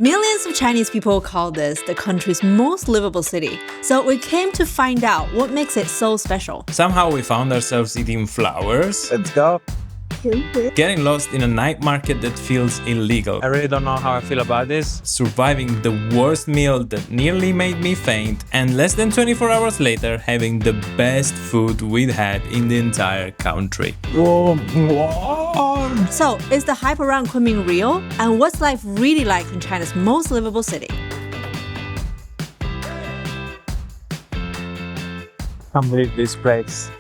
Millions of Chinese people call this the country's most livable city. So we came to find out what makes it so special. Somehow we found ourselves eating flowers. Let's go. Getting lost in a night market that feels illegal. I really don't know how I feel about this. Surviving the worst meal that nearly made me faint. And less than 24 hours later, having the best food we'd had in the entire country. Whoa. So, is the hype around Kunming real? And what's life really like in China's most livable city? Can't believe this place.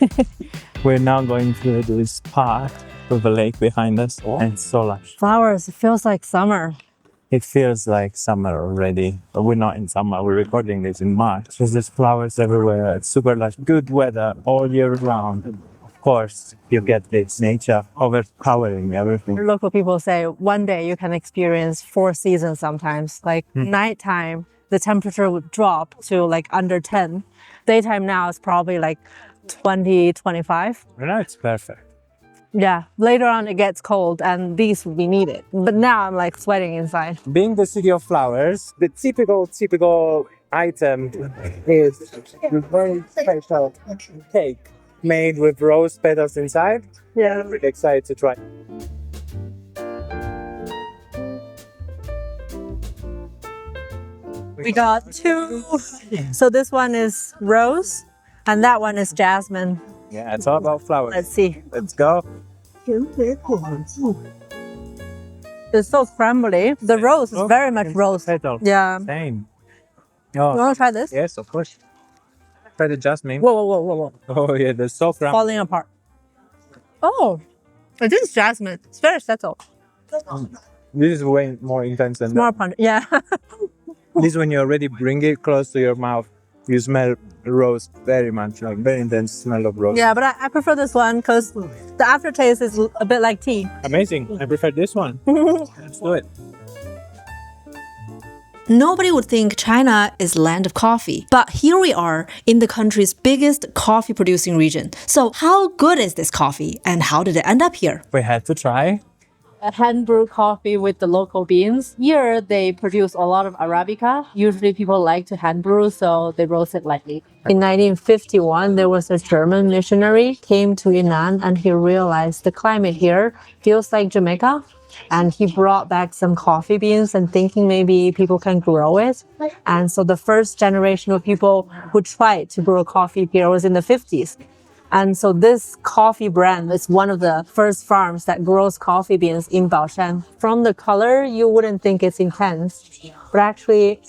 We're now going through this path with a lake behind us, and it's so lush. Flowers, it feels like summer. It feels like summer already, but we're not in summer. We're recording this in March. There's flowers everywhere. It's super lush. Good weather all year round. Of course, you get this nature overpowering everything. Local people say one day you can experience 4 seasons sometimes. Like nighttime, the temperature would drop to like under 10. Daytime now is probably like 20, 25. Right now it's perfect. Yeah, later on it gets cold and these would be needed. But now I'm like sweating inside. Being the city of flowers, the typical item is a very special cake made with rose petals inside. Yeah. I'm really excited to try. We got 2. So this one is rose and that one is jasmine. Yeah, it's all about flowers. Let's see. Let's go. It's so crumbly. The rose is very much rose. Petal. Yeah. Same. You Oh, want to try this? yes, of course. Try the jasmine. Whoa. Oh yeah, they're so crumbly. Falling apart. Oh, it is jasmine. It's very settled. This is way more intense than More that. pungent. Yeah. This when you already bring it close to your mouth, you smell rose very much, like very intense smell of rose. Yeah, but I prefer this one because the aftertaste is a bit like tea. Amazing. I prefer this one. Let's do it. Nobody would think China is land of coffee, but here we are in the country's biggest coffee producing region. So how good is this coffee and how did it end up here? We had to try. A hand brew coffee with the local beans. Here they produce a lot of Arabica. Usually people like to hand brew, so they roast it lightly. In 1951, there was a German missionary came to Yunnan and he realized the climate here feels like Jamaica. And he brought back some coffee beans and thinking maybe people can grow it. And so the first generation of people who tried to grow coffee here was in the 50s. And so this coffee brand is one of the first farms that grows coffee beans in Baoshan. From the color, you wouldn't think it's intense, but actually,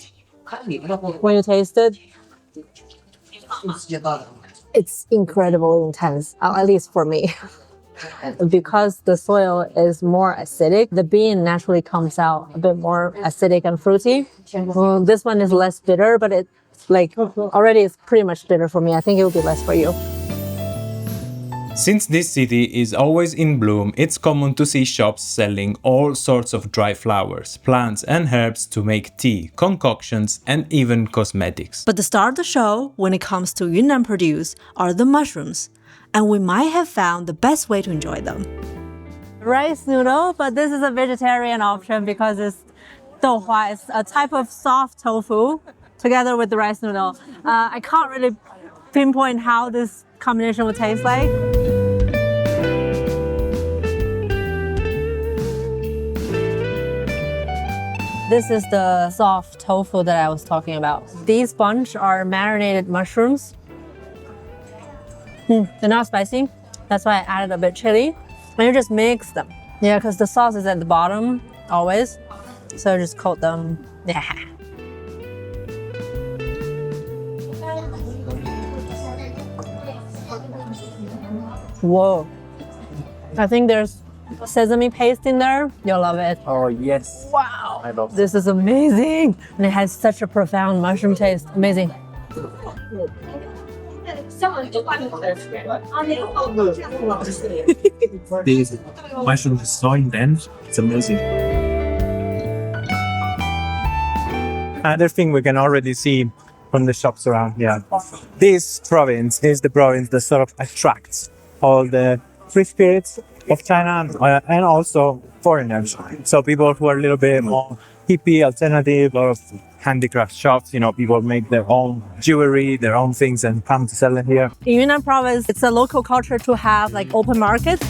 when you taste it, it's incredibly intense, at least for me. Because the soil is more acidic, the bean naturally comes out a bit more acidic and fruity. This one is less bitter, but it like already is pretty much bitter for me. I think it will be less for you. Since this city is always in bloom, it's common to see shops selling all sorts of dry flowers, plants and herbs to make tea, concoctions and even cosmetics. But the star of the show, when it comes to Yunnan produce, are the mushrooms. And we might have found the best way to enjoy them. Rice noodle, but this is a vegetarian option because it's douhua. It's a type of soft tofu together with the rice noodle. I can't really pinpoint how this combination would taste like. This is the soft tofu that I was talking about. These bunch are marinated mushrooms. They're not spicy. That's why I added a bit chili. And you just mix them. Yeah, because the sauce is at the bottom, always. So just coat them. Yeah. Whoa. I think there's sesame paste in there. You'll love it. Oh yes. Wow. I love This is amazing. And it has such a profound mushroom taste. Amazing. This mushroom is so intense. It's amazing. Another thing we can already see from the shops around here. This province is the province that sort of attracts all the free spirits of China, and also foreigners. So people who are a little bit more hippie, alternative, or handicraft shops. People make their own jewelry, their own things, and come to sell it here. In Yunnan province, it's a local culture to have like open markets.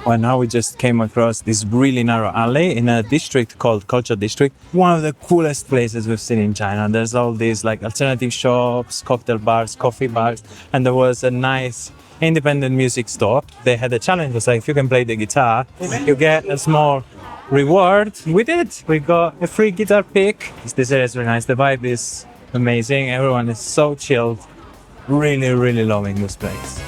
Well, now we just came across this really narrow alley in a district called Culture District. One of the coolest places we've seen in China. There's all these like alternative shops, cocktail bars, coffee bars, and there was a nice independent music store. They had a challenge. It was like, if you can play the guitar, you get a small reward. We did. We got a free guitar pick. This area is really nice. The vibe is amazing. Everyone is so chilled. Really, really loving this place.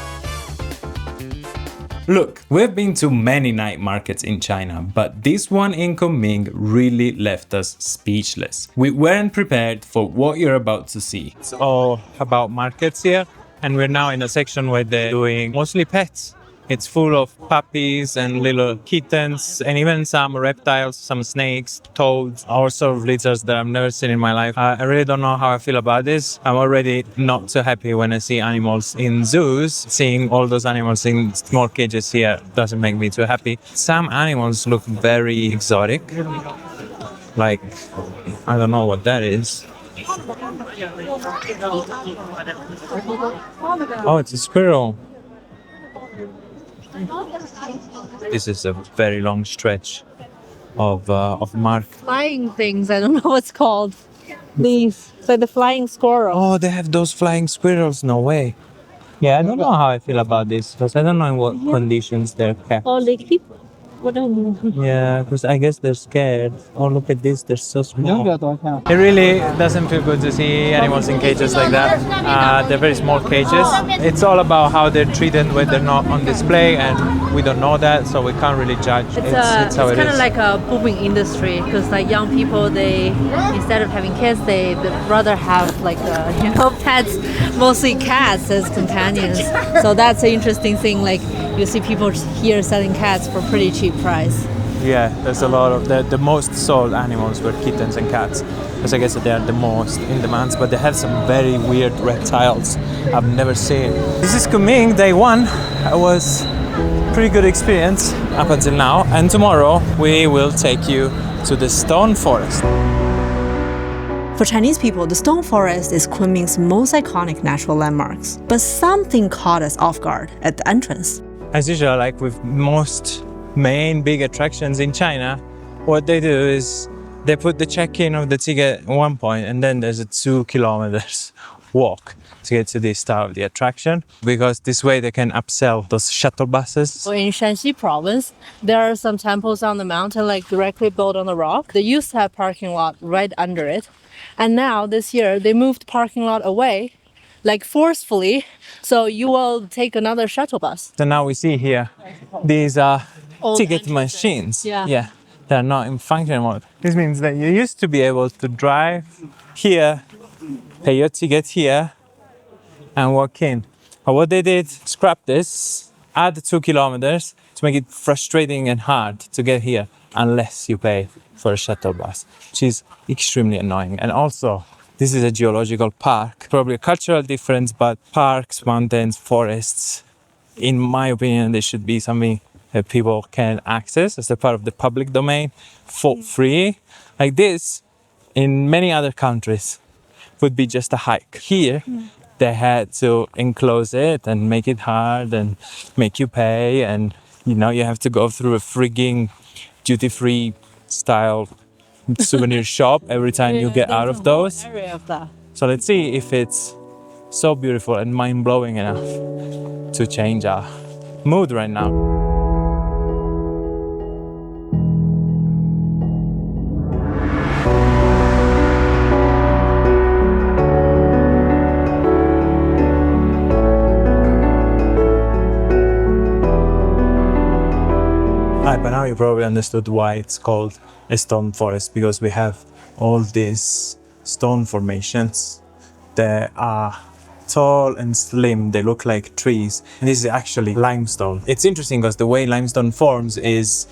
Look, we've been to many night markets in China, but this one in Kunming really left us speechless. We weren't prepared for what you're about to see. It's all about markets here, and we're now in a section where they're doing mostly pets. It's full of puppies and little kittens, and even some reptiles, some snakes, toads, all sort of lizards that I've never seen in my life. I really don't know how I feel about this. I'm already not so happy when I see animals in zoos. Seeing all those animals in small cages here doesn't make me too happy. Some animals look very exotic. Like, I don't know what that is. Oh, it's a squirrel. This is a very long stretch of mark. Flying things, I don't know what's called. These, it's like the flying squirrel. Oh, they have those flying squirrels. No way. Yeah, I don't know how I feel about this because I don't know in what conditions they're kept. Oh, like people. What do Yeah, because I guess they're scared. Oh, look at this, they're so small. It really doesn't feel good to see animals in cages like that. They're very small cages. It's all about how they're treated when they're not on display, and we don't know that, so we can't really judge. It's how it kind is. of like a booming industry because like young people, they instead of having kids, they'd rather have like pets, mostly cats as companions. So that's an interesting thing. Like you see people here selling cats for pretty cheap price. Yeah, there's a lot of the most sold animals were kittens and cats, because I guess that they are the most in demand, but they have some very weird reptiles I've never seen. This is Kunming, day one. It was a pretty good experience up until now, and tomorrow we will take you to the stone forest. For Chinese people, the stone forest is Kunming's most iconic natural landmarks. But something caught us off guard at the entrance. As usual, like with most main big attractions in China, what they do is they put the check-in of the ticket at one point, and then there's a 2 kilometers walk to get to this start of the attraction, because this way they can upsell those shuttle buses. So in Shanxi province, there are some temples on the mountain, like directly built on the rock. They used to have parking lot right under it. And now this year they moved parking lot away, like forcefully, so you will take another shuttle bus. So now we see here, these are Old ticket entrances. machines. Yeah. They're not in function mode. This means that you used to be able to drive here, pay your ticket here, and walk in. But what they did, scrap this, add 2 kilometers to make it frustrating and hard to get here unless you pay for a shuttle bus, which is extremely annoying. And also, this is a geological park, probably a cultural difference, but parks, mountains, forests, in my opinion, they should be something that people can access as a part of the public domain for free. Like this, in many other countries, would be just a hike. Here, they had to enclose it and make it hard and make you pay, and you have to go through a frigging duty-free style souvenir shop every time you get out of those. So let's see if it's so beautiful and mind-blowing enough to change our mood right now. By now you probably understood why it's called a stone forest, because we have all these stone formations that are tall and slim. They look like trees. And this is actually limestone. It's interesting because the way limestone forms is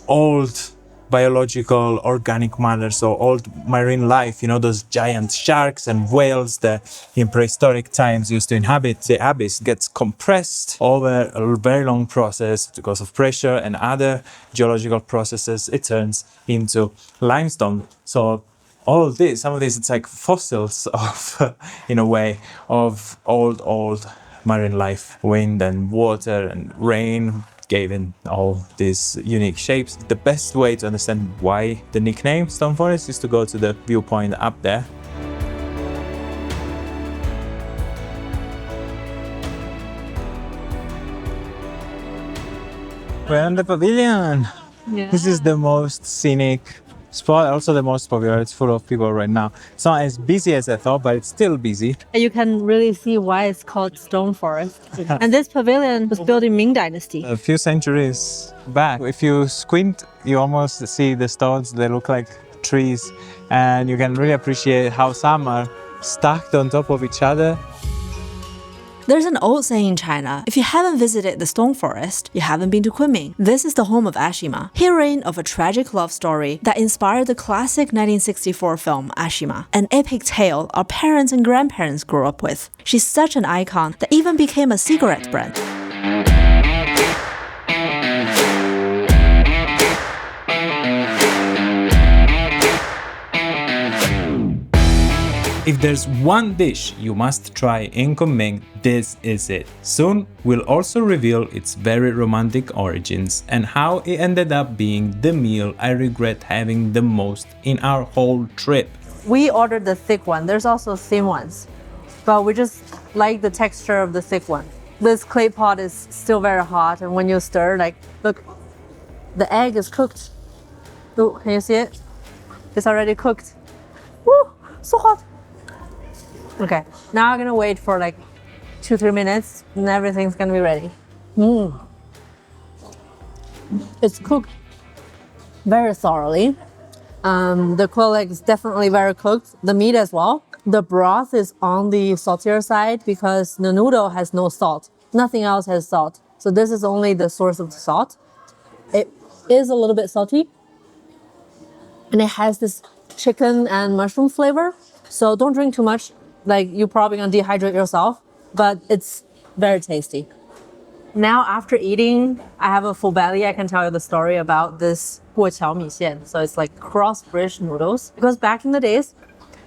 old biological organic matter, so old marine life, those giant sharks and whales that in prehistoric times used to inhabit the abyss gets compressed over a very long process because of pressure and other geological processes. It turns into limestone. So all of this, some of this, it's like fossils of, in a way, of old marine life. Wind and water and rain gave in all these unique shapes. The best way to understand why the nickname Stone Forest is to go to the viewpoint up there. We're in the pavilion. Yeah. This is the most scenic spot, also the most popular. It's full of people right now. It's not as busy as I thought, but it's still busy. You can really see why it's called Stone Forest. And this pavilion was built in Ming Dynasty. A few centuries back, if you squint, you almost see the stones. They look like trees, and you can really appreciate how some are stacked on top of each other. There's an old saying in China, if you haven't visited the Stone Forest, you haven't been to Kunming. This is the home of Ashima, heroine of a tragic love story that inspired the classic 1964 film Ashima, an epic tale our parents and grandparents grew up with. She's such an icon that even became a cigarette brand. If there's one dish you must try in Kunming, this is it. Soon, we'll also reveal its very romantic origins and how it ended up being the meal I regret having the most in our whole trip. We ordered the thick one. There's also thin ones, but we just like the texture of the thick one. This clay pot is still very hot, and when you stir, like, look, the egg is cooked. Oh, can you see it? It's already cooked. Woo, so hot. Okay, now I'm gonna wait for like 2-3 minutes and everything's gonna be ready. It's cooked very thoroughly. The quail egg is definitely very cooked. The meat as well. The broth is on the saltier side because the noodle has no salt. Nothing else has salt. So this is only the source of the salt. It is a little bit salty. And it has this chicken and mushroom flavor. So don't drink too much. Like, you're probably gonna dehydrate yourself, but it's very tasty. Now, after eating, I have a full belly. I can tell you the story about this guoqiao mi xian. So it's like cross-bridge noodles. Because back in the days,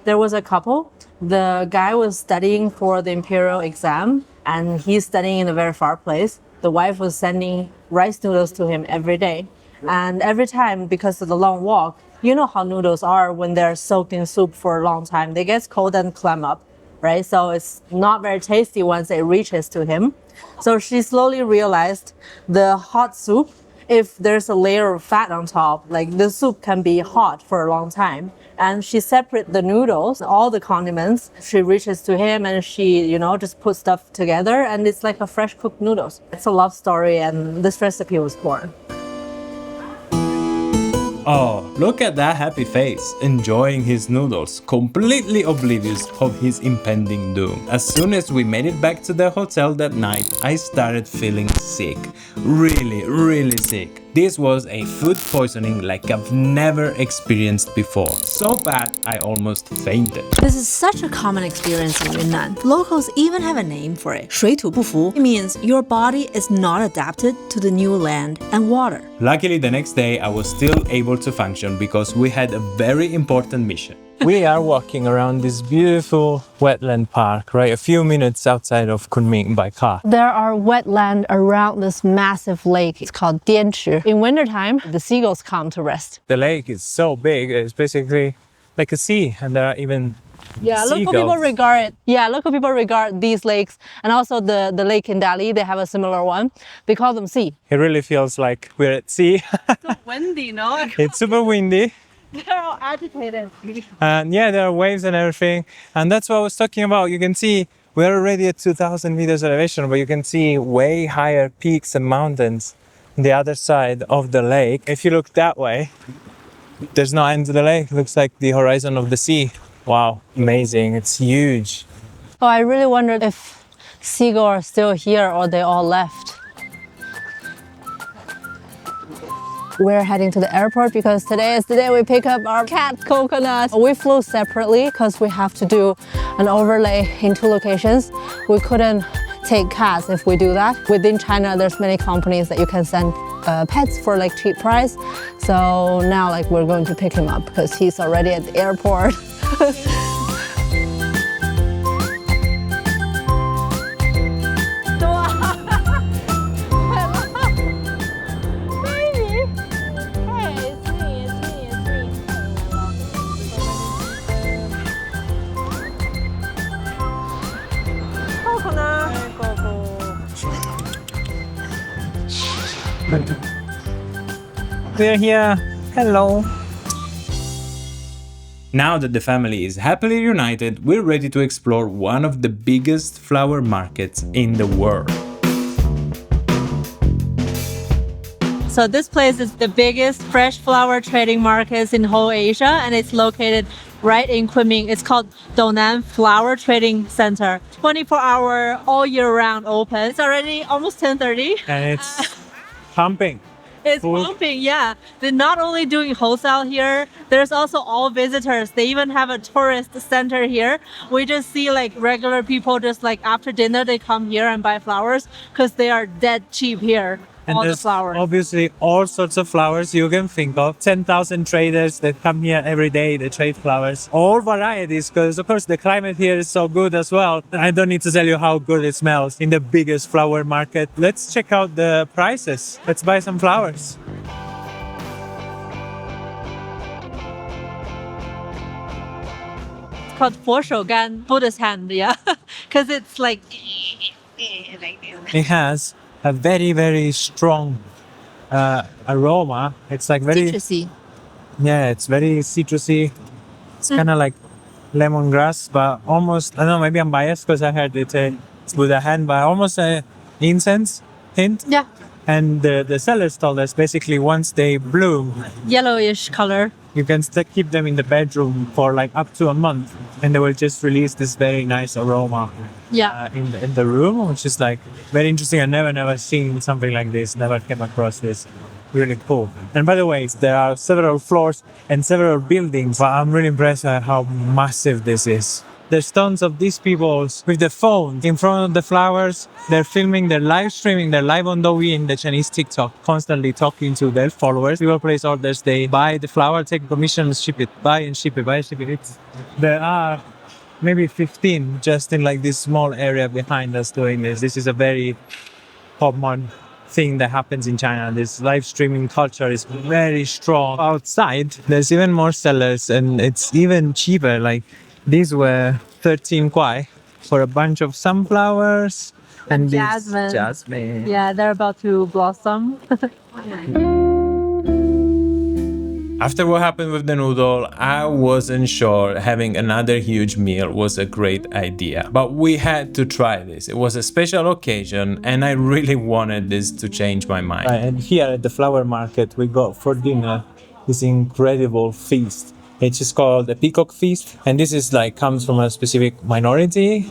there was a couple. The guy was studying for the imperial exam, and he's studying in a very far place. The wife was sending rice noodles to him every day. And every time, because of the long walk, you know how noodles are when they're soaked in soup for a long time. They get cold and clam up, right? So it's not very tasty once it reaches to him. So she slowly realized the hot soup, if there's a layer of fat on top, like the soup can be hot for a long time. And she separates the noodles, all the condiments. She reaches to him and she, just puts stuff together, and it's like a fresh cooked noodles. It's a love story, and this recipe was born. Oh, look at that happy face, enjoying his noodles, completely oblivious of his impending doom. As soon as we made it back to the hotel that night, I started feeling sick. Really sick. This was a food poisoning like I've never experienced before. So bad, I almost fainted. This is such a common experience in Yunnan. Locals even have a name for it. 水土不服. It means your body is not adapted to the new land and water. Luckily, the next day I was still able to function because we had a very important mission. We are walking around this beautiful wetland park, right? A few minutes outside of Kunming by car. There are wetland around this massive lake. It's called Dianchi. In wintertime, the seagulls come to rest. The lake is so big, it's basically like a sea, and there are even Local people regard these lakes, and also the lake in Dali, they have a similar one. They call them sea. It really feels like we're at sea. It's windy, no? It's super windy. They're all agitated. And yeah, there are waves and everything. And that's what I was talking about. You can see we're already at 2,000 meters elevation, but you can see way higher peaks and mountains on the other side of the lake. If you look that way, there's no end to the lake. It looks like the horizon of the sea. Wow, amazing. It's huge. Oh, I really wondered if seagulls are still here or they all left. We're heading to the airport because today is the day we pick up our cat Coconut. We flew separately because we have to do an overlay in 2 locations. We couldn't take cats if we do that. Within China, there's many companies that you can send pets for like cheap price. So now like we're going to pick him up because he's already at the airport. We're here. Hello. Now that the family is happily united, we're ready to explore one of the biggest flower markets in the world. So this place is the biggest fresh flower trading market in whole Asia, and it's located right in Kunming. It's called Yunnan Flower Trading Center. 24-hour, all year round open. It's already almost 10:30. And it's pumping. It's pumping, yeah. They're not only doing wholesale here, there's also all visitors. They even have a tourist center here. We just see like regular people just like after dinner, they come here and buy flowers because they are dead cheap here. And all the there's flowers. obviously all sorts of flowers you can think of. 10,000 traders that come here every day, they trade flowers. All varieties, because of course the climate here is so good as well. I don't need to tell you how good it smells in the biggest flower market. Let's check out the prices. Let's buy some flowers. It's called 佛手柑, Buddha's hand, yeah. Because it's like It has a very, very strong aroma. It's like very, citrusy. yeah, it's very citrusy. It's kind of like lemongrass, but almost, I don't know, maybe I'm biased because I heard it's Buddha hand, but almost a incense hint. Yeah, And the sellers told us basically once they bloom, yellowish color. you can keep them in the bedroom for like up to a month, and they will just release this very nice aroma Yeah. in the room, which is like very interesting. I never seen something like this. Never came across this. Really cool. And by the way, there are several floors and several buildings, but I'm really impressed at how massive this is. There's tons of these people with the phone in front of the flowers. They're filming, they're live streaming, they're live on Douyin, the Chinese TikTok, constantly talking to their followers. People place orders, they buy the flower, take commission, ship it, buy and ship it, buy and ship it. There are maybe 15 just in like this small area behind us doing this. This is a very common thing that happens in China. This live streaming culture is very strong. Outside, there's even more sellers and it's even cheaper. Like these were 13 kuai for a bunch of sunflowers and Jasmine. Jasmine. Yeah, they're about to blossom. After what happened with the noodle, I wasn't sure having another huge meal was a great idea. But we had to try this. It was a special occasion and I really wanted this to change my mind. And here at the flower market, we got for dinner this incredible feast. It's just called the peacock feast, and this is like comes from a specific minority.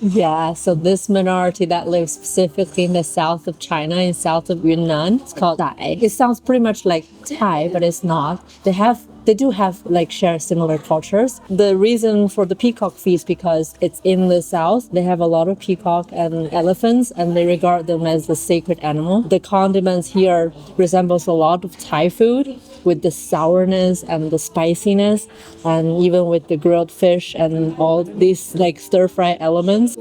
Yeah, so this minority that lives specifically in the south of China, in south of Yunnan, it's called Dai. It sounds pretty much like Thai, but it's not. They do have like share similar cultures. The reason for the peacock feast because it's in the south. They have a lot of peacock and elephants, and they regard them as the sacred animal. The condiments here resembles a lot of Thai food with the sourness and the spiciness, and even with the grilled fish and all these like stir-fry elements.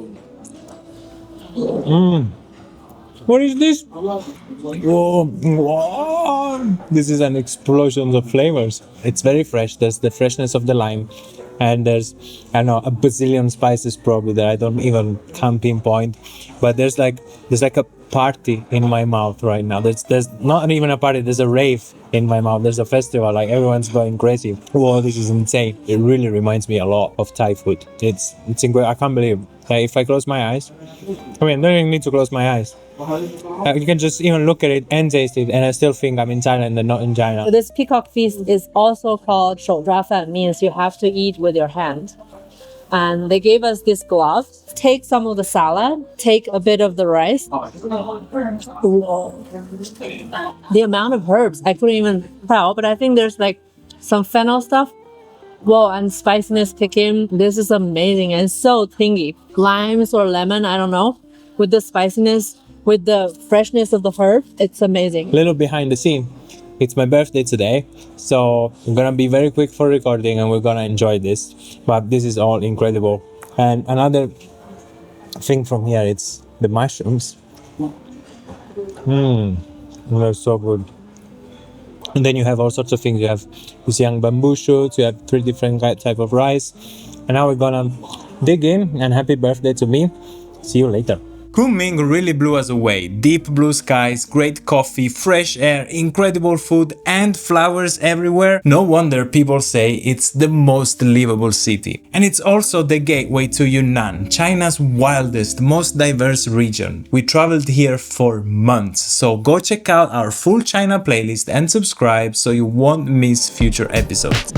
What is this? Whoa, whoa. This is an explosion of flavors. It's very fresh. There's the freshness of the lime, and there's, I don't know, a bazillion spices probably that I don't even can pinpoint. But there's like a party in my mouth right now. There's not even a party. There's a rave in my mouth. There's a festival. Like everyone's going crazy. Whoa, this is insane. It really reminds me a lot of Thai food. It's incredible. I can't believe. Like if I close my eyes, I mean, I don't even need to close my eyes. You can just even look at it and taste it, and I still think I'm in Thailand and not in China. This peacock feast is also called 手抓饭, means you have to eat with your hand. And they gave us this glove. Take some of the salad, take a bit of the rice. The amount of herbs, I couldn't even tell, but I think there's like some fennel stuff. Whoa, and spiciness kick in. This is amazing and so tangy. Limes or lemon, I don't know. With the spiciness, with the freshness of the herb, it's amazing. Little behind the scene. It's my birthday today, so I'm gonna be very quick for recording and we're gonna enjoy this. But this is all incredible. And another thing from here, it's the mushrooms. They're so good. And then you have all sorts of things. You have these young bamboo shoots, you have 3 different type of rice. And now we're gonna dig in, and happy birthday to me. See you later. Kunming really blew us away. Deep blue skies, great coffee, fresh air, incredible food and flowers everywhere. No wonder people say it's the most livable city. And it's also the gateway to Yunnan, China's wildest, most diverse region. We traveled here for months, so go check out our full China playlist and subscribe so you won't miss future episodes.